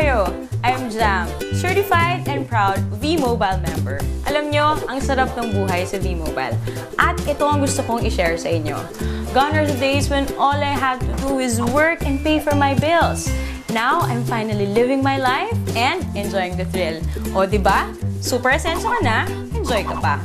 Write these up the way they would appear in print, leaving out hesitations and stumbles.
kayo! I'm Jam, certified and proud V-Mobile member. Alam nyo, ang sarap ng buhay sa V-Mobile. At ito ang gusto kong i-share sa inyo. Gone are the days when all I had to do is work and pay for my bills. Now, I'm finally living my life and enjoying the thrill. O diba? Super asensya ka na, enjoy ka pa.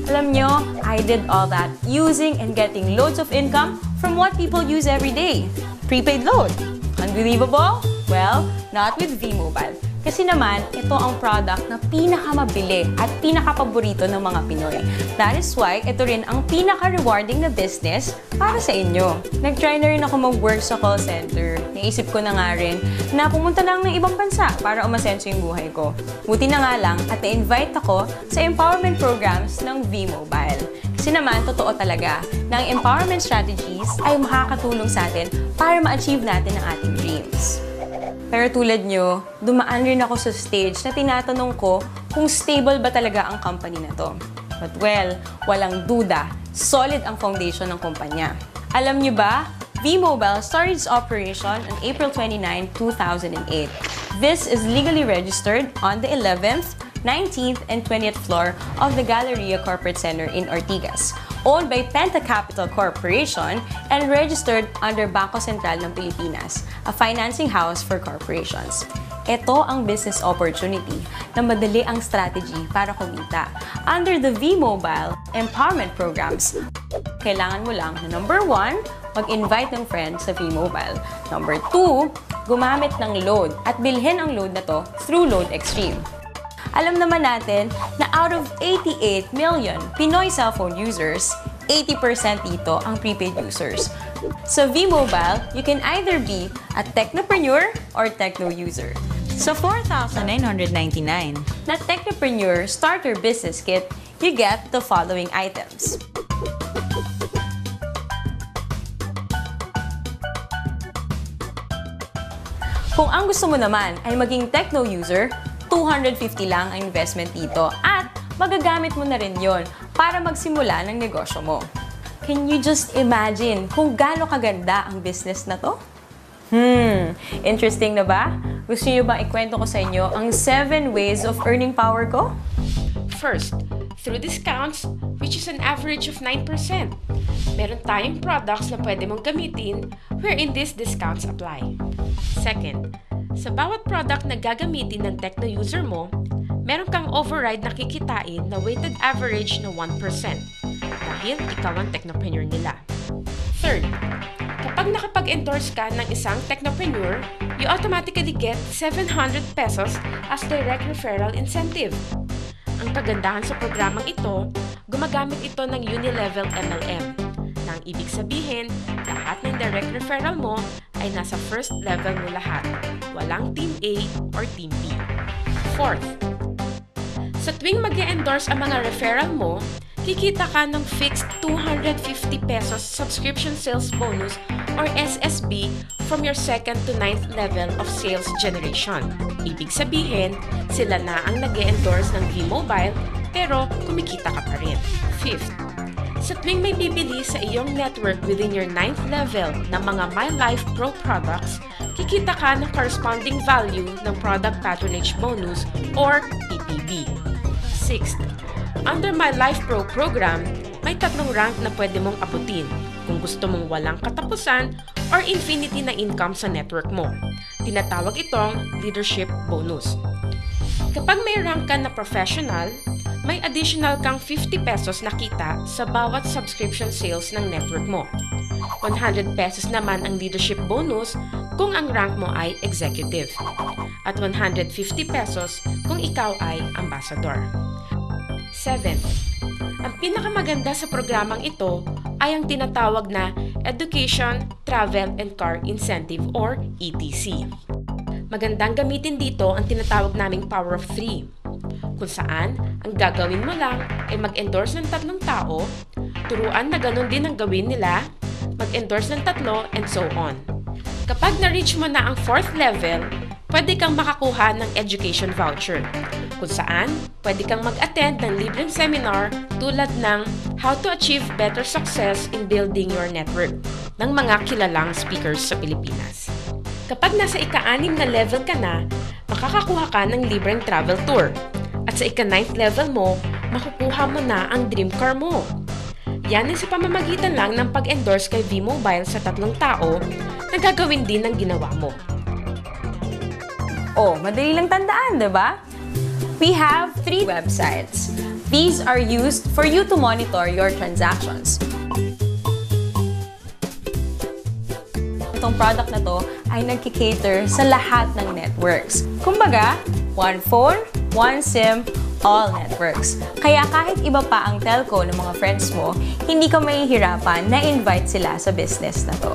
Alam nyo, I did all that using and getting loads of income from what people use every day. Prepaid load. Unbelievable? Well, not with V-Mobile. Kasi naman, ito ang product na pinakamabili at pinakapaborito ng mga Pinoy. That is why ito rin ang pinaka-rewarding na business para sa inyo. Nag-try na rin ako mag-work sa call center. Naisip ko na nga rin na pumunta lang ng ibang bansa para umasenso yung buhay ko. Buti na nga lang at na-invite ako sa empowerment programs ng V-Mobile. Kasi naman, totoo talaga na ang empowerment strategies ay makakatulong sa atin para ma-achieve natin ang ating dreams. Pero tulad nyo, dumaan rin ako sa stage na tinatanong ko kung stable ba talaga ang company na to. But well, walang duda, solid ang foundation ng kumpanya. Alam nyo ba, V-Mobile started its operation on April 29, 2008. This is legally registered on the 11th, 19th, and 20th floor of the Galleria Corporate Center in Ortigas, owned by Penta Capital Corporation and registered under Bangko Sentral ng Pilipinas, a financing house for corporations. Ito ang business opportunity na madali ang strategy para kumita. Under the V-Mobile Empowerment Programs, kailangan mo lang na number 1, mag-invite ng friends sa V-Mobile. Number 2, gumamit ng load at bilhin ang load na to through Load Extreme. Alam naman natin na out of 88 million Pinoy cellphone users, 80% dito ang prepaid users. Sa V-Mobile, you can either be a technopreneur or techno user. Sa 4,999 na Technopreneur Starter Business Kit, you get the following items. Kung ang gusto mo naman ay maging techno user, 250 lang ang investment dito at magagamit mo na rin yon para magsimula ng negosyo mo. Can you just imagine kung gaano kaganda ang business na to? Interesting na ba? Gusto niyo bang ikwento ko sa inyo ang 7 ways of earning power ko? First, through discounts, which is an average of 9%. Meron tayong products na pwede mong gamitin wherein these discounts apply. Second, sa bawat product na gagamitin ng techno user mo, meron kang override na kikitain na weighted average na 1% dahil ikaw ang technopreneur nila. Third, kapag nakapag-endorse ka ng isang technopreneur, you automatically get 700 pesos as direct referral incentive. Ang kagandahan sa programang ito, gumagamit ito ng Unilevel MLM. Nang ibig sabihin, lahat ng direct referral mo ay nasa first level mo lahat. Walang Team A or Team B. Fourth, sa tuwing mag-e-endorse ang mga referral mo, kikita ka ng fixed 250 pesos subscription sales bonus or SSB from your 2nd to 9th level of sales generation. Ibig sabihin, sila na ang nag-e-endorse ng V-Mobile pero kumikita ka pa rin. Fifth, sa tuwing may bibili sa iyong network within your 9th level ng mga My Life Pro products, kikita ka ng corresponding value ng Product Patronage Bonus or PPB. Sixth, under My Life Pro program, may 3 rank na pwede mong abutin kung gusto mong walang katapusan or infinity na income sa network mo. Tinatawag itong Leadership Bonus. Kapag may rank ka na professional, may additional kang 50 pesos na kita sa bawat subscription sales ng network mo. 100 pesos naman ang leadership bonus kung ang rank mo ay executive. At 150 pesos kung ikaw ay ambassador. 7. Ang pinakamaganda sa programang ito ay ang tinatawag na Education, Travel, and Car Incentive or ETC. Magandang gamitin dito ang tinatawag naming Power of 3. Kung saan, ang gagawin mo lang ay mag-endorse ng 3 tao, turuan na ganun din ang gawin nila, mag-endorse ng 3, and so on. Kapag na-reach mo na ang 4th level, pwede kang makakuha ng education voucher, kung saan pwede kang mag-attend ng libreng seminar tulad ng How to Achieve Better Success in Building Your Network ng mga kilalang speakers sa Pilipinas. Kapag nasa ika-6 na level ka na, makakakuha ka ng libreng travel tour. At sa ika-9th level mo, makukuha mo na ang dream car mo. Yan ay sa pamamagitan lang ng pag-endorse kay V-Mobile sa 3 tao na gagawin din ng ginawa mo. Oh, madali lang tandaan, di ba? We have 3 websites. These are used for you to monitor your transactions. Itong product na to ay nagkikater sa lahat ng networks. Kumbaga, one phone, one SIM, all networks. Kaya kahit iba pa ang telco ng mga friends mo, hindi ka mahihirapan na invite sila sa business na to.